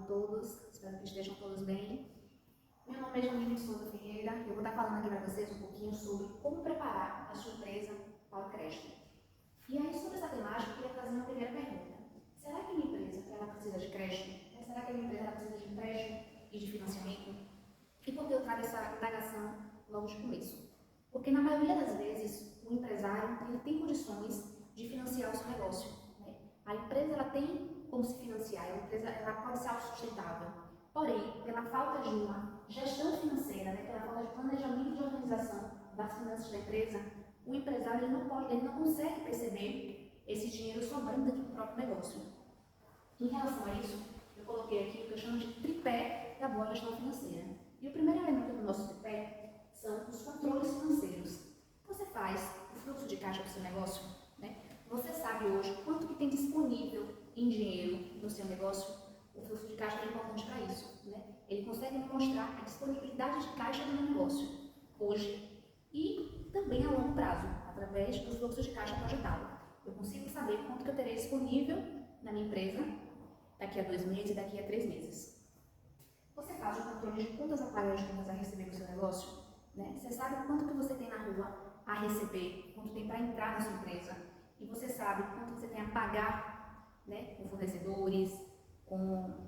todos, espero que estejam todos bem. Meu nome é Janine de Souza Ferreira e eu vou estar falando aqui para vocês um pouquinho sobre como preparar a sua empresa para o crédito. E aí, sobre essa temática, eu queria fazer uma primeira pergunta. Será que a minha empresa ela precisa de crédito? Será que a minha empresa ela precisa de empréstimo e de financiamento? E por que eu trago essa indagação logo de começo? Porque na maioria das vezes, o empresário ele tem condições de financiar o seu negócio. A empresa ela tem como se financiar, a empresa ela pode ser autossustentável. Porém, pela falta de uma gestão financeira, pela falta de planejamento de organização das finanças da empresa, o empresário ele não consegue perceber esse dinheiro sobrando dentro do próprio negócio. Em relação a isso, eu coloquei aqui o que eu chamo de tripé da boa gestão financeira. E o primeiro elemento do nosso tripé são os controles financeiros. Você faz o fluxo de caixa do seu negócio, Você sabe hoje quanto que tem disponível em dinheiro no seu negócio? O fluxo de caixa é importante para isso, Ele consegue me mostrar a disponibilidade de caixa do meu negócio hoje e também a longo prazo, através do fluxo de caixa projetado. Eu consigo saber quanto que eu terei disponível na minha empresa daqui a 2 meses e daqui a 3 meses. Você faz o controle de contas a pagar e de contas a receber no seu negócio, Você sabe quanto que você tem na rua a receber, quanto tem para entrar na sua empresa. E você sabe quanto você tem a pagar, com fornecedores, com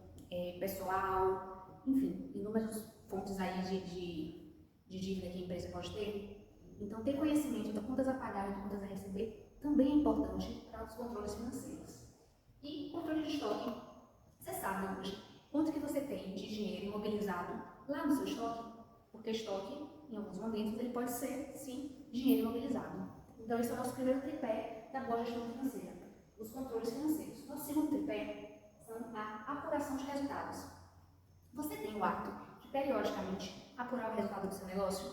pessoal, enfim, inúmeras fontes aí de dívida que a empresa pode ter. Então, ter conhecimento de contas a pagar e de contas a receber também é importante para os controles financeiros. E controle de estoque. Você sabe hoje quanto que você tem de dinheiro imobilizado lá no seu estoque? Porque estoque, em alguns momentos, ele pode ser, sim, dinheiro imobilizado. Então, esse é o nosso primeiro tripé da boa gestão financeira, os controles financeiros. Nosso segundo tripé são a apuração de resultados. Você tem o hábito de, periodicamente, apurar o resultado do seu negócio?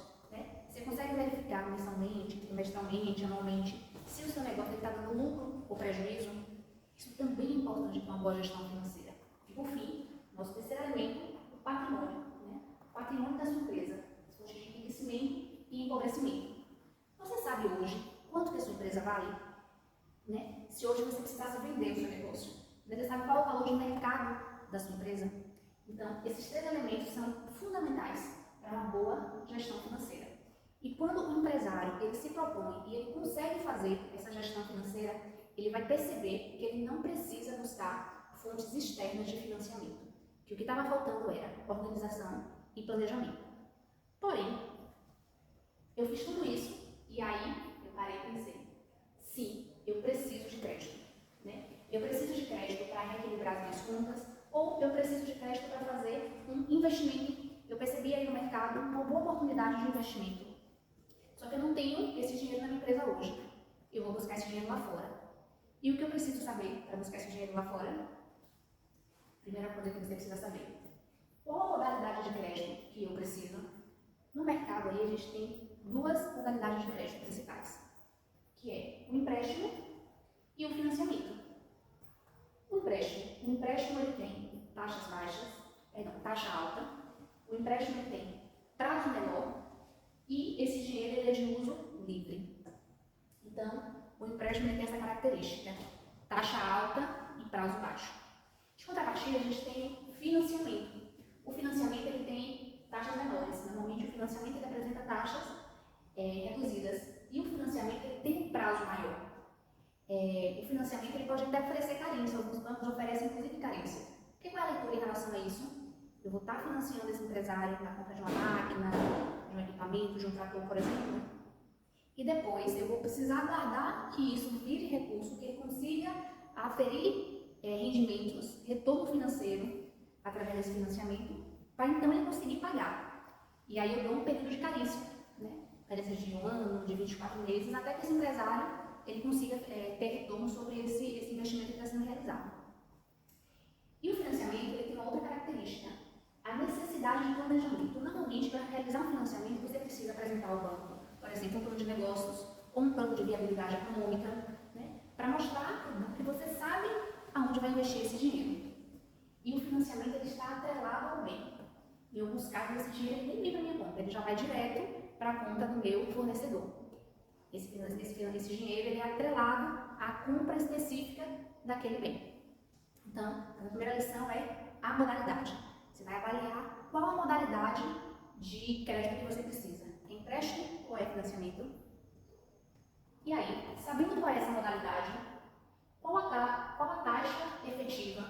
Você consegue verificar mensalmente, trimestralmente, anualmente, se o seu negócio está dando lucro ou prejuízo? Isso também é importante para uma boa gestão financeira. E, por fim, nosso terceiro elemento, o patrimônio. O patrimônio da sua empresa, as fontes de enriquecimento e empobrecimento. Você sabe hoje quanto que a sua empresa vale? Se hoje você precisasse vender o seu negócio, você sabe qual é o valor de mercado da sua empresa? Então, esses 3 elementos são fundamentais para uma boa gestão financeira. E quando o empresário ele se propõe e ele consegue fazer essa gestão financeira, ele vai perceber que ele não precisa buscar fontes externas de financiamento. Que o que estava faltando era organização e planejamento. Porém, eu fiz tudo isso e aí eu parei e pensei, sim, eu preciso de crédito. Eu preciso de crédito para reequilibrar as minhas contas ou eu preciso de crédito para fazer um investimento. Eu percebi aí no mercado uma boa oportunidade de investimento. Só que eu não tenho esse dinheiro na minha empresa hoje. Eu vou buscar esse dinheiro lá fora. E o que eu preciso saber para buscar esse dinheiro lá fora? Primeira coisa que você precisa saber. Qual a modalidade de crédito que eu preciso? No mercado aí a gente tem 2 modalidades de crédito principais, que é o empréstimo e o financiamento. O empréstimo ele tem taxas baixas, taxa alta. O empréstimo ele tem prazo menor e esse dinheiro ele é de uso livre. Então, o empréstimo ele tem essa característica, taxa alta e prazo baixo. De contrapartida, a gente tem financiamento. O financiamento ele tem taxas menores. Normalmente, o financiamento ele apresenta taxas reduzidas e o financiamento ele tem um prazo maior. O financiamento ele pode até oferecer carência, alguns bancos oferecem inclusive carência. Qual é a leitura em relação a isso? Eu vou estar financiando esse empresário na compra de uma máquina, de um equipamento, de um trator, por exemplo, e depois eu vou precisar aguardar que isso vire recurso, que ele consiga aferir rendimentos, retorno financeiro através desse financiamento, para então ele conseguir pagar. E aí eu dou um período de carência, carência de 1 ano, de 24 meses, até que esse empresário ele consiga ter retorno sobre esse investimento que está sendo realizado. E o financiamento ele tem uma outra característica, a necessidade de planejamento. Normalmente, para realizar um financiamento, você precisa apresentar ao banco, por exemplo, um plano de negócios ou um plano de viabilidade econômica, para mostrar que você sabe aonde vai investir esse dinheiro. E o financiamento ele está atrelado ao bem. Em alguns casos, esse dinheiro nem vem para a minha conta, ele já vai direto para a conta do meu fornecedor. Esse dinheiro ele é atrelado à compra específica daquele bem. Então, a primeira lição é a modalidade. Você vai avaliar qual a modalidade de crédito que você precisa. É empréstimo ou é financiamento? E aí, sabendo qual é essa modalidade, qual a taxa efetiva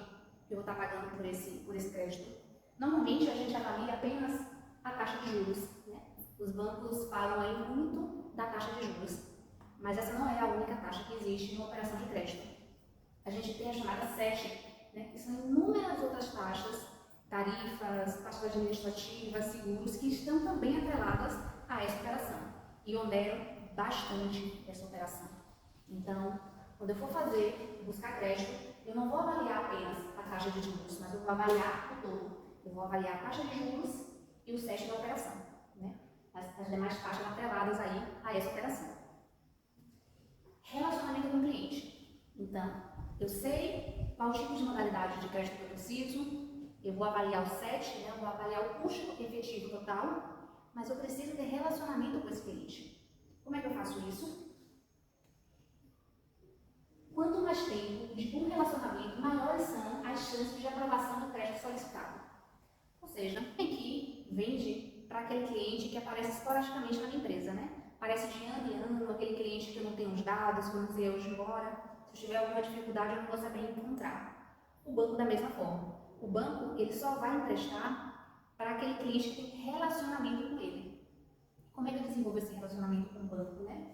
que eu vou estar pagando por esse crédito? Normalmente a gente avalia apenas a taxa de juros, né? Os bancos falam aí muito da taxa de juros, mas essa não é a única taxa que existe numa operação de crédito. A gente tem a chamada SET, né? Que são inúmeras outras taxas, tarifas, taxas administrativas, seguros, que estão também atreladas a essa operação e onderam bastante essa operação. Então, quando eu for buscar crédito, eu não vou avaliar apenas a taxa de juros, mas eu vou avaliar o todo. Eu vou avaliar a taxa de juros e o SET da operação, né? As demais taxas atreladas aí a essa operação. Relacionamento com o cliente. Então, eu sei qual tipo de modalidade de crédito que eu preciso, eu vou avaliar o SET, né? Eu vou avaliar o custo efetivo total, mas eu preciso ter relacionamento com esse cliente. Como é que eu faço isso? Quanto mais tempo de um relacionamento, maiores são as chances de aprovação do crédito solicitado. Ou seja, aqui vende para aquele cliente que aparece esporadicamente na minha empresa, né? Aparece de ano em ano, aquele cliente que eu não tenho os dados, que eu não sei hoje embora. Se eu tiver alguma dificuldade, eu não vou saber encontrar. O banco da mesma forma. O banco, ele só vai emprestar para aquele cliente que tem relacionamento com ele. Como é que eu desenvolvo esse relacionamento com o banco, né?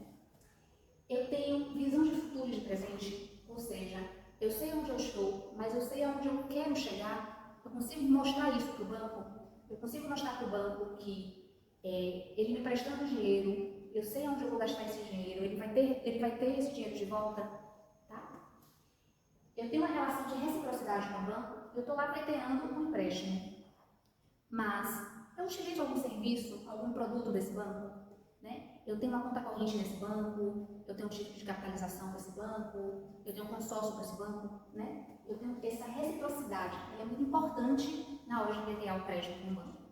Eu tenho visão de futuro e de presente, ou seja, eu sei onde eu estou, mas eu sei aonde eu quero chegar. Eu consigo mostrar isso para o banco. Eu consigo mostrar para o banco que ele me prestando dinheiro, eu sei onde eu vou gastar esse dinheiro, ele vai ter esse dinheiro de volta, tá? Eu tenho uma relação de reciprocidade com o banco, eu estou lá pleiteando um empréstimo, mas eu utilizo algum serviço, algum produto desse banco, né? Eu tenho uma conta corrente nesse banco, eu tenho um tipo de capitalização com esse banco, eu tenho um consórcio com esse banco, né? Eu tenho essa reciprocidade, ela é muito importante na hora de pleitear o crédito com o banco.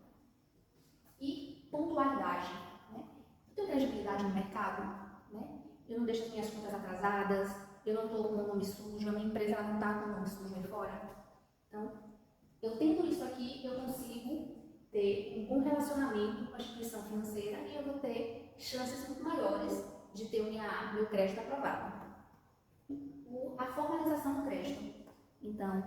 E pontualidade, né? Eu tenho credibilidade no mercado, né? Eu não deixo as minhas contas atrasadas, eu não estou com o nome sujo, a minha empresa ela não está com o nome sujo aí fora. Então, eu tendo isso aqui, eu consigo ter um bom relacionamento com a instituição financeira e eu vou ter chances muito maiores de ter meu crédito aprovado. A formalização do crédito. Então,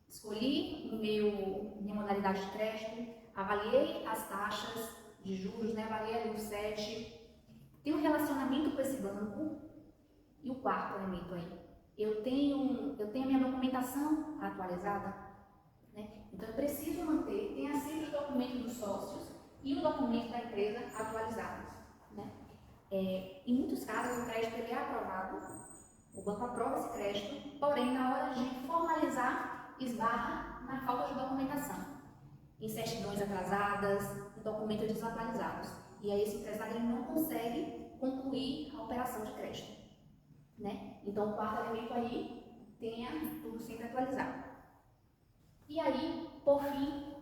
escolhi minha modalidade de crédito, avaliei as taxas de juros, né? Avaliei ali o SET, tenho um relacionamento com esse banco e o quarto elemento aí. Eu tenho a minha documentação atualizada, né? Então eu preciso manter, tenha sempre o documento dos sócios e o documento da empresa atualizados, né? Em muitos casos o crédito ele é aprovado, o banco aprova esse crédito, porém na hora de formalizar esbarra na falta de documentação, em certidões atrasadas, em documentos desatualizados. E aí esse empresário ele não consegue concluir a operação de crédito, né? Então o quarto elemento aí tenha tudo sempre atualizado. E aí, por fim,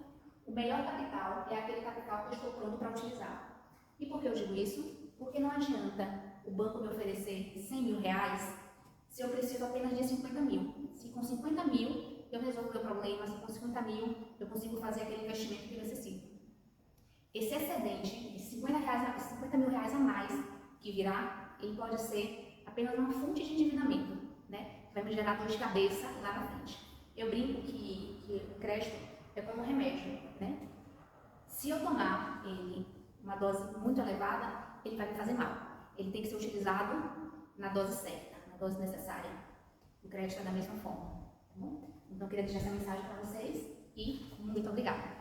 o melhor capital é aquele capital que eu estou pronto para utilizar. E por que eu digo isso? Porque não adianta o banco me oferecer 100 mil reais se eu preciso apenas de 50 mil. Se com 50 mil eu resolvo o meu problema, se com 50 mil eu consigo fazer aquele investimento que eu necessito. Esse excedente de 50 mil reais a mais que virá, ele pode ser apenas uma fonte de endividamento, né? Vai me gerar dor de cabeça lá na frente. Eu brinco que o crédito é como um remédio, né? Se eu tomar ele uma dose muito elevada, ele vai me fazer mal. Ele tem que ser utilizado na dose certa, na dose necessária. O crédito é da mesma forma, tá bom? Então, eu queria deixar essa mensagem para vocês e muito obrigada.